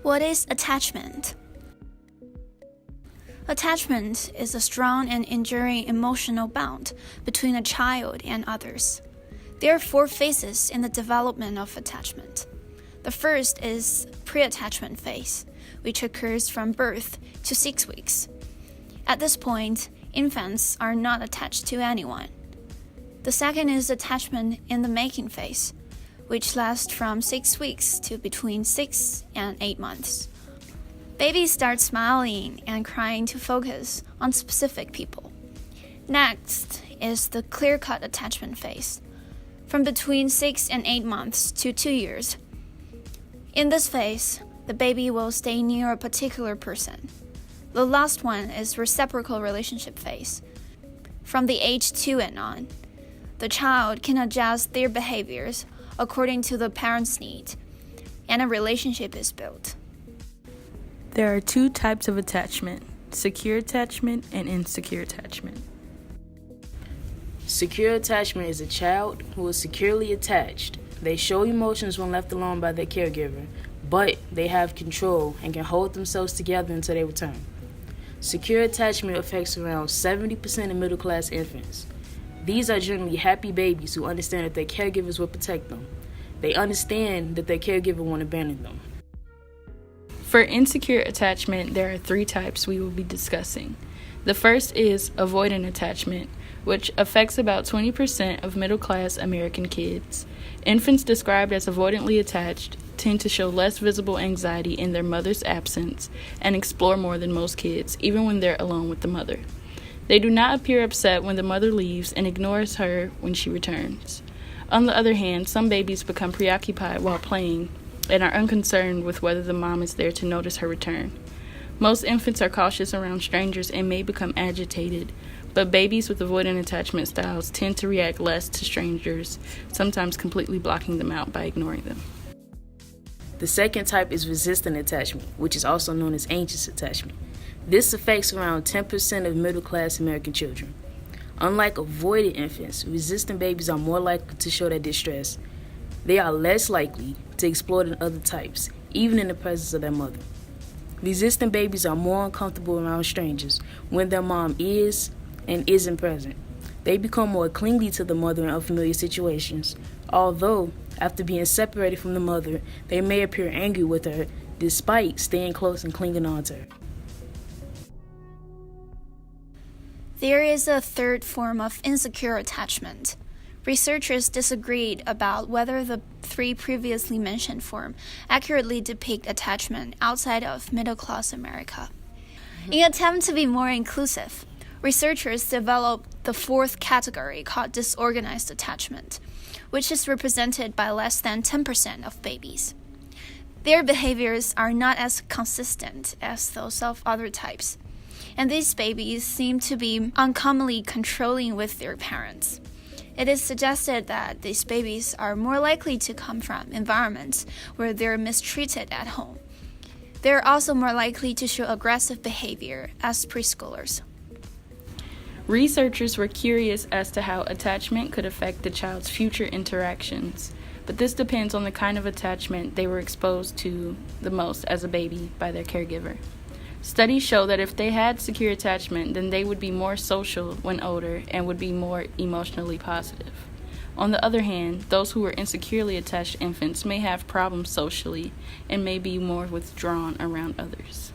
What is attachment? Attachment is a strong and enduring emotional bond between a child and others. There are 4 phases in the development of attachment. The first is pre-attachment phase, which occurs from birth to 6 weeks. At this point, infants are not attached to anyone. The second is attachment in the making phase, which lasts from 6 weeks to between 6 and 8 months. Babies start smiling and crying to focus on specific people. Next is the clear-cut attachment phase, from between 6 and 8 months to 2 years. In this phase, the baby will stay near a particular person. The last one is reciprocal relationship phase. From the age 2 and on, the child can adjust their behaviors according to the parent's need, and a relationship is built. There are 2 types of attachment: secure attachment and insecure attachment. Secure attachment is a child who is securely attached. They show emotions when left alone by their caregiver, but they have control and can hold themselves together until they return. Secure attachment affects around 70% of middle-class infants. These are generally happy babies who understand that their caregivers will protect them. They understand that their caregiver won't abandon them. For insecure attachment, there are 3 types we will be discussing. The first is avoidant attachment, which affects about 20% of middle-class American kids. Infants described as avoidantly attached tend to show less visible anxiety in their mother's absence and explore more than most kids, even when they're alone with the mother. They do not appear upset when the mother leaves and ignores her when she returns. On the other hand, some babies become preoccupied while playing and are unconcerned with whether the mom is there to notice her return. Most infants are cautious around strangers and may become agitated, but babies with avoidant attachment styles tend to react less to strangers, sometimes completely blocking them out by ignoring them. The second type is resistant attachment, which is also known as anxious attachment. This affects around 10% of middle-class American children. Unlike avoidant infants, resistant babies are more likely to show their distress. They are less likely to explore than other types, even in the presence of their mother. Resistant babies are more uncomfortable around strangers when their mom is and isn't present. They become more clingy to the mother in unfamiliar situations, although after being separated from the mother, they may appear angry with her despite staying close and clinging on to her. There is a third form of insecure attachment. Researchers disagreed about whether the 3 previously mentioned forms accurately depict attachment outside of middle-class America. In an attempt to be more inclusive, researchers developed the 4th category called disorganized attachment, which is represented by less than 10% of babies. Their behaviors are not as consistent as those of other types, and these babies seem to be uncommonly controlling with their parents. It is suggested that these babies are more likely to come from environments where they're mistreated at home. They're also more likely to show aggressive behavior as preschoolers. Researchers were curious as to how attachment could affect the child's future interactions, but this depends on the kind of attachment they were exposed to the most as a baby by their caregiver. Studies show that if they had secure attachment, then they would be more social when older and would be more emotionally positive. On the other hand, those who were insecurely attached infants may have problems socially and may be more withdrawn around others.